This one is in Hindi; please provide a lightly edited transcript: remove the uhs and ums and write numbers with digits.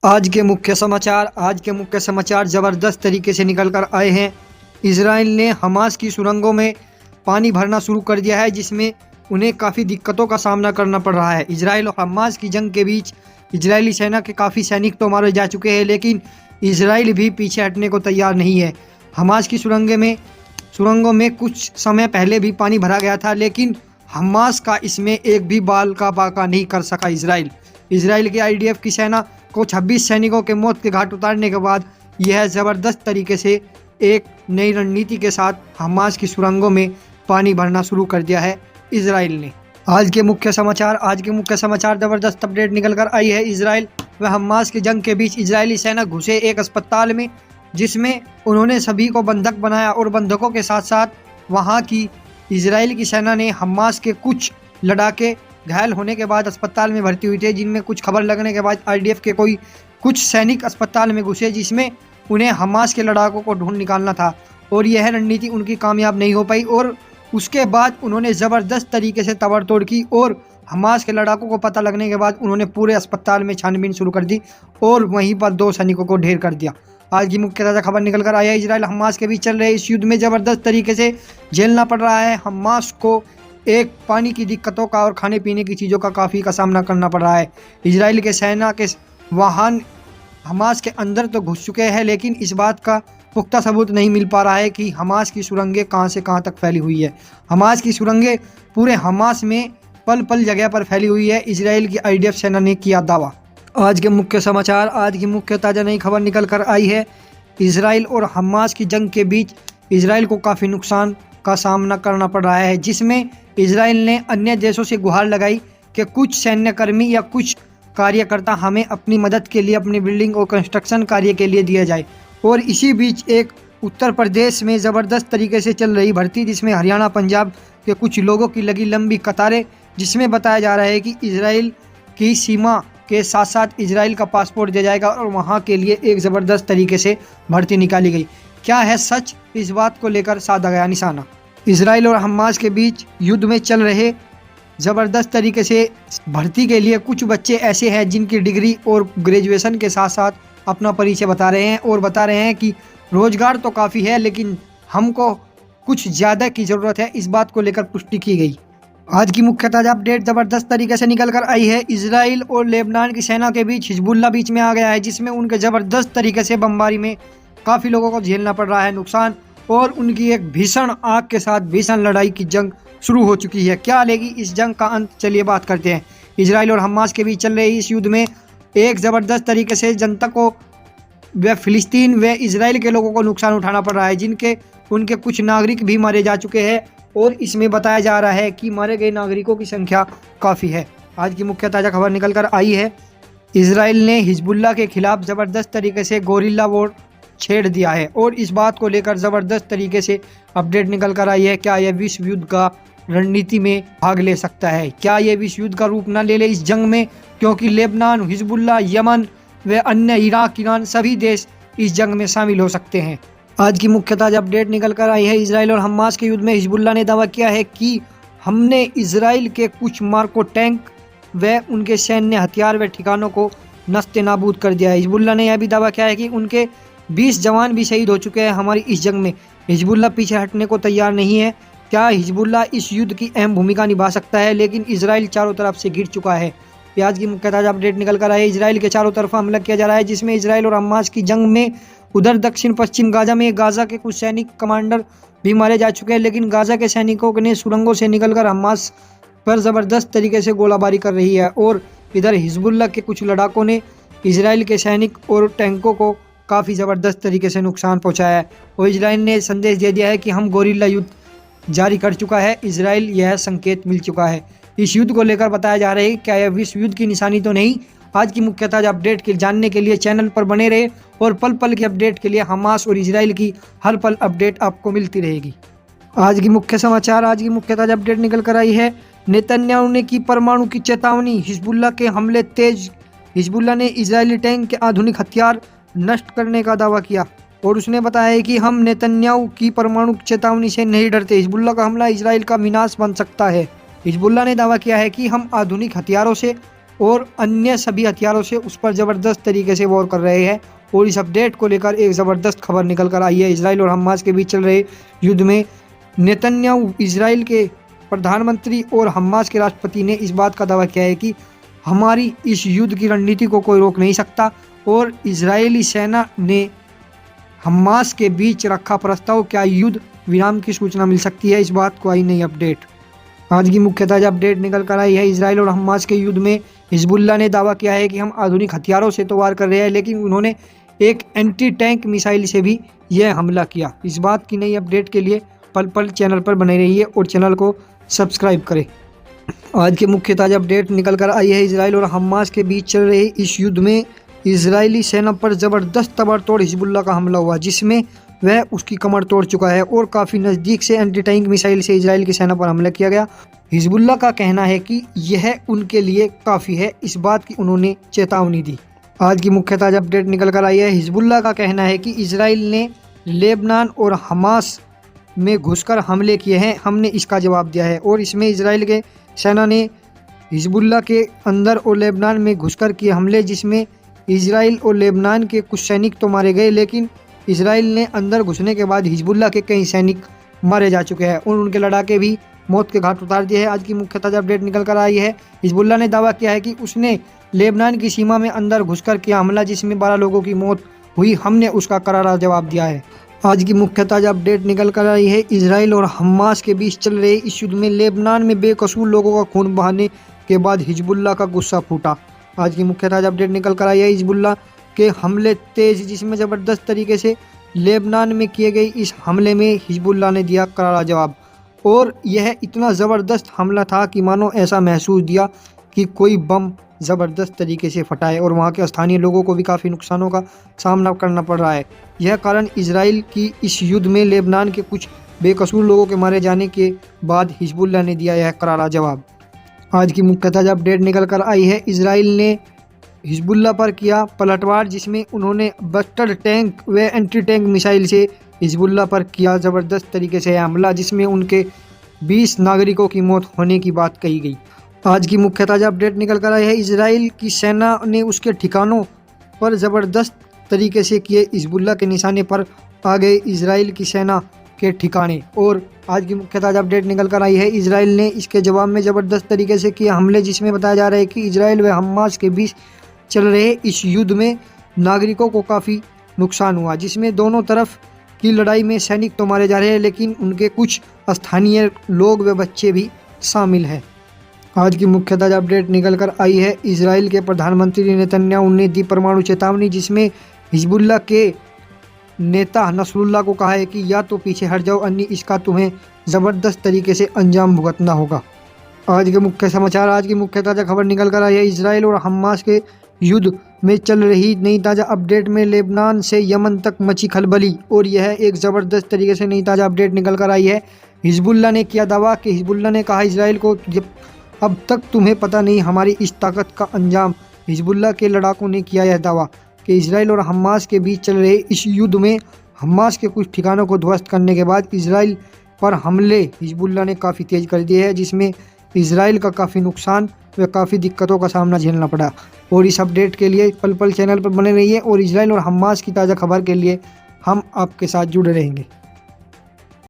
आज के मुख्य समाचार ज़बरदस्त तरीके से निकल कर आए हैं। इजराइल ने हमास की सुरंगों में पानी भरना शुरू कर दिया है, जिसमें उन्हें काफ़ी दिक्कतों का सामना करना पड़ रहा है। इजराइल और हमास की जंग के बीच इजरायली सेना के काफ़ी सैनिक तो मारे जा चुके हैं, लेकिन इजराइल भी पीछे हटने को तैयार नहीं है। हमास की सुरंगों में कुछ समय पहले भी पानी भरा गया था, लेकिन हमास का इसमें एक भी बाल का बाका नहीं कर सका। इजराइल की आईडीएफ की सेना को 26 सैनिकों के मौत के घाट उतारने के बाद यह ज़बरदस्त तरीके से एक नई रणनीति के साथ हमास की सुरंगों में पानी भरना शुरू कर दिया है इजराइल ने। आज के मुख्य समाचार ज़बरदस्त अपडेट निकल कर आई है। इजराइल व हमास की जंग के बीच इजरायली सेना घुसे एक अस्पताल में, जिसमें उन्होंने सभी को बंधक बनाया और बंधकों के साथ साथ वहां की इजराइल की सेना ने हमास के कुछ लड़ाके घायल होने के बाद अस्पताल में भर्ती हुई थे, जिनमें कुछ खबर लगने के बाद आईडीएफ के कुछ सैनिक अस्पताल में घुसे, जिसमें उन्हें हमास के लड़ाकों को ढूंढ निकालना था और यह रणनीति उनकी कामयाब नहीं हो पाई। और उसके बाद उन्होंने ज़बरदस्त तरीके से ताबड़तोड़ की और हमास के लड़ाकों को पता लगने के बाद उन्होंने पूरे अस्पताल में छानबीन शुरू कर दी और वहीं पर 2 सैनिकों को ढेर कर दिया। आज की मुख्य ताज़ा खबर निकल कर आया है। इजराइल हमास के बीच चल रहे इस युद्ध में ज़बरदस्त तरीके से झेलना पड़ रहा है हमास को। एक पानी की दिक्कतों का और खाने पीने की चीज़ों का काफ़ी का सामना करना पड़ रहा है। इजराइल के सेना के वाहन हमास के अंदर तो घुस चुके हैं, लेकिन इस बात का पुख्ता सबूत नहीं मिल पा रहा है कि हमास की सुरंगें कहां से कहां तक फैली हुई है। हमास की सुरंगें पूरे हमास में पल पल जगह पर फैली हुई है, इजराइल की आईडीएफ सेना ने किया दावा। आज की मुख्य ताज़ा नई खबर निकल कर आई है। इजराइल और हमास की जंग के बीच इजराइल को काफ़ी नुकसान का सामना करना पड़ रहा है, जिसमें इजराइल ने अन्य देशों से गुहार लगाई कि कुछ सैन्यकर्मी या कुछ कार्यकर्ता हमें अपनी मदद के लिए अपनी बिल्डिंग और कंस्ट्रक्शन कार्य के लिए दिया जाए। और इसी बीच एक उत्तर प्रदेश में ज़बरदस्त तरीके से चल रही भर्ती, जिसमें हरियाणा पंजाब के कुछ लोगों की लगी लंबी कतारें, जिसमें बताया जा रहा है कि इजराइल की सीमा के साथ साथ इजराइल का पासपोर्ट दिया जाएगा और वहाँ के लिए एक ज़बरदस्त तरीके से भर्ती निकाली गई। क्या है सच, इस बात को लेकर साधा गया निशाना। इजराइल और हमास के बीच युद्ध में चल रहे ज़बरदस्त तरीके से भर्ती के लिए कुछ बच्चे ऐसे हैं जिनकी डिग्री और ग्रेजुएशन के साथ साथ अपना परिचय बता रहे हैं और बता रहे हैं कि रोज़गार तो काफ़ी है, लेकिन हमको कुछ ज़्यादा की ज़रूरत है। इस बात को लेकर पुष्टि की गई। आज की मुख्य ताज़ा अपडेट ज़बरदस्त तरीके से निकल कर आई है। इजराइल और लेबनान की सेना के बीच हिजबुल्लाह बीच में आ गया है, जिसमें उनके ज़बरदस्त तरीके से बमबारी में काफ़ी लोगों को झेलना पड़ रहा है नुकसान, और उनकी एक भीषण आग के साथ भीषण लड़ाई की जंग शुरू हो चुकी है। क्या लेगी इस जंग का अंत, चलिए बात करते हैं। इजराइल और हमास के बीच चल रहे इस युद्ध में एक ज़बरदस्त तरीके से जनता को व फिलिस्तीन व इजराइल के लोगों को नुकसान उठाना पड़ रहा है, उनके कुछ नागरिक भी मारे जा चुके हैं और इसमें बताया जा रहा है कि मारे गए नागरिकों की संख्या काफ़ी है। आज की मुख्य ताज़ा खबर निकल कर आई है। इजराइल ने हिजबुल्लाह के खिलाफ ज़बरदस्त तरीके से गोरिल्ला वॉर छेड़ दिया है और इस बात को लेकर ज़बरदस्त तरीके से अपडेट निकल कर आई है। क्या यह विश्व युद्ध का रणनीति में भाग ले सकता है? क्या यह विश्व युद्ध का रूप न ले इस जंग में, क्योंकि लेबनान, हिजबुल्लाह, यमन व अन्य इराक, ईरान सभी देश इस जंग में शामिल हो सकते हैं। आज की मुख्य ताज़ा अपडेट निकल कर आई है। इजराइल और हमास के युद्ध में हिजबुल्लाह ने दावा किया है कि हमने इजराइल के कुछ मार्को टैंक व उनके सैन्य हथियार व ठिकानों को नस्ते नाबूद कर दिया है। हिजबुल्लाह ने यह भी दावा किया है कि उनके 20 जवान भी शहीद हो चुके हैं हमारी इस जंग में। हिजबुल्लाह पीछे हटने को तैयार नहीं है। क्या हिजबुल्लाह इस युद्ध की अहम भूमिका निभा सकता है? लेकिन इजराइल चारों तरफ से घिर चुका है। आज की मुख्य ताज़ा अपडेट निकल कर आए। इजराइल के चारों तरफ हमला किया जा रहा है, जिसमें इजराइल और हमास की जंग में उधर दक्षिण पश्चिम गाजा में गाजा के कुछ सैनिक कमांडर भी मारे जा चुके हैं, लेकिन गाजा के सैनिकों ने सुरंगों से निकलकर हमास पर ज़बरदस्त तरीके से गोलाबारी कर रही है और इधर हिजबुल्लाह के कुछ लड़ाकों ने इजराइल के सैनिक और टैंकों को काफ़ी ज़बरदस्त तरीके से नुकसान पहुंचाया है। और इजराइल ने संदेश दे दिया है कि हम गोरिल्ला युद्ध जारी कर चुका है। इजराइल यह संकेत मिल चुका है। इस युद्ध को लेकर बताया जा रहा है क्या यह विश्व युद्ध की निशानी तो नहीं। आज की मुख्य ताज़ा अपडेट के जानने के लिए चैनल पर बने रहे और पल पल की अपडेट के लिए हमास और इजराइल की हर पल अपडेट आपको मिलती रहेगी। आज की मुख्य ताज़ा अपडेट निकल कर आई है। नेतन्याहू ने की परमाणु की चेतावनी, हिजबुल्लाह के हमले तेज। हिजबुल्लाह ने इजरायली टैंक के आधुनिक हथियार नष्ट करने का दावा किया और उसने बताया है कि हम नेतन्याहू की परमाणु चेतावनी से नहीं डरते। हिजबुल्लाह का हमला इजराइल का विनाश बन सकता है। हिजबुल्लाह ने दावा किया है कि हम आधुनिक हथियारों से और अन्य सभी हथियारों से उस पर ज़बरदस्त तरीके से वॉर कर रहे हैं। और इस अपडेट को लेकर एक ज़बरदस्त खबर निकल कर आई है। इजराइल और हमास के बीच चल रहे युद्ध में नेतन्याहू इजराइल के प्रधानमंत्री और हमास के राष्ट्रपति ने इस बात का दावा किया है कि हमारी इस युद्ध की रणनीति को कोई रोक नहीं सकता। और इजरायली सेना ने हमास के बीच रखा प्रस्ताव, क्या युद्ध विराम की सूचना मिल सकती है, इस बात को आई नई अपडेट। आज की मुख्य ताज़ा अपडेट निकल कर आई है। इजराइल और हमास के युद्ध में हिजबुल्लाह ने दावा किया है कि हम आधुनिक हथियारों से तो वार कर रहे हैं, लेकिन उन्होंने एक एंटी टैंक मिसाइल से भी यह हमला किया। इस बात की नई अपडेट के लिए पल पल चैनल पर बने रहिए और चैनल को सब्सक्राइब करें। आज के मुख्य ताज़ा अपडेट निकल कर आई है। इजराइल और हमास के बीच चल रहे इस युद्ध में इजरायली सेना पर ज़बरदस्त ताबड़तोड़ हिजबुल्लाह का हमला हुआ, जिसमें वह उसकी कमर तोड़ चुका है और काफ़ी नज़दीक से एंटी टैंक मिसाइल से इजराइल की सेना पर हमला किया गया। हिजबुल्लाह का कहना है कि यह उनके लिए काफ़ी है, इस बात की उन्होंने चेतावनी दी। आज की मुख्य ताज़ा अपडेट निकल कर आई है। हिजबुल्लाह का कहना है कि इजराइल ने लेबनान और हमास में घुसकर हमले किए हैं, हमने इसका जवाब दिया है। और इसमें इजराइल के सेना ने हिजबुल्लाह के अंदर और लेबनान में घुसकर किए हमले, जिसमें इजराइल और लेबनान के कुछ सैनिक तो मारे गए, लेकिन इजराइल ने अंदर घुसने के बाद हिजबुल्लाह के कई सैनिक मारे जा चुके हैं और उनके लड़ाके भी मौत के घाट उतार दिए हैं। आज की मुख्य ताज़ा अपडेट निकल कर आई है। हिजबुल्लाह ने दावा किया है कि उसने लेबनान की सीमा में अंदर घुसकर किया हमला, जिसमें 12 लोगों की मौत हुई, हमने उसका करारा जवाब दिया है। आज की मुख्य ताज़ा अपडेट निकल कर आई है। इजराइल और हमास के बीच चल रहे इस युद्ध में लेबनान में बेकसूर लोगों का खून बहाने के बाद हिजबुल्लाह का गुस्सा फूटा। आज की मुख्य ताज़ा अपडेट निकल कर आई है। हिजबुल्लाह के हमले तेज, जिसमें ज़बरदस्त तरीके से लेबनान में किए गए इस हमले में हिजबुल्लाह ने दिया करारा जवाब। और यह इतना ज़बरदस्त हमला था कि मानो ऐसा महसूस दिया कि कोई बम ज़बरदस्त तरीके से फटा है और वहाँ के स्थानीय लोगों को भी काफ़ी नुकसानों का सामना करना पड़ रहा है। यह कारण इजराइल की इस युद्ध में लेबनान के कुछ बेकसूर लोगों के मारे जाने के बाद हिजबुल्लाह ने दिया यह करारा जवाब। आज की मुख्य ताज़ा अपडेट निकल कर आई है। इजराइल ने हिजबुल्लाह पर किया पलटवार, जिसमें उन्होंने बस्टर टैंक व एंटी टैंक मिसाइल से हिजबुल्लाह पर किया ज़बरदस्त तरीके से हमला, जिसमें उनके 20 नागरिकों की मौत होने की बात कही गई। आज की मुख्य ताज़ा अपडेट निकल कर आई है। इजराइल की सेना ने उसके ठिकानों पर ज़बरदस्त तरीके से किए हिजबुल्लाह के निशाने पर आ गए इजराइल की सेना के ठिकाने। और आज की मुख्य ताज़ा अपडेट निकल कर आई है। इजराइल ने इसके जवाब में ज़बरदस्त तरीके से किए हमले, जिसमें बताया जा रहा है कि इजराइल व हमास के बीच चल रहे इस युद्ध में नागरिकों को काफ़ी नुकसान हुआ, जिसमें दोनों तरफ की लड़ाई में सैनिक तो मारे जा रहे हैं, लेकिन उनके कुछ स्थानीय लोग व बच्चे भी शामिल हैं। आज की मुख्य ताज़ा अपडेट निकल कर आई है। इजराइल के प्रधानमंत्री नेतन्याहू ने दी परमाणु चेतावनी, जिसमें हिजबुल्लाह के नेता नसरुल्लाह को कहा है कि या तो पीछे हट जाओ, अन्य इसका तुम्हें ज़बरदस्त तरीके से अंजाम भुगतना होगा। आज के मुख्य समाचार, आज की मुख्य ताज़ा खबर निकल कर आई है। इजराइल और हमास के युद्ध में चल रही नई ताज़ा अपडेट में लेबनान से यमन तक मची खलबली, और यह एक ज़बरदस्त तरीके से नई ताज़ा अपडेट निकल कर आई है। हिजबुल्लाह ने किया दावा कि हिजबुल्लाह ने कहा इजराइल को, अब तक तुम्हें पता नहीं हमारी इस ताकत का अंजाम। हिजबुल्लाह के लड़ाकों ने किया यह दावा कि इजराइल और हमास के बीच चल रहे इस युद्ध में हमास के कुछ ठिकानों को ध्वस्त करने के बाद इजराइल पर हमले हिजबुल्लाह ने काफ़ी तेज कर दिए हैं, जिसमें इजराइल का काफ़ी नुकसान व काफ़ी दिक्कतों का सामना झेलना पड़ा। और इस अपडेट के लिए पल पल चैनल पर बने रहिए और इजराइल और हमास की ताज़ा खबर के लिए हम आपके साथ जुड़े रहेंगे।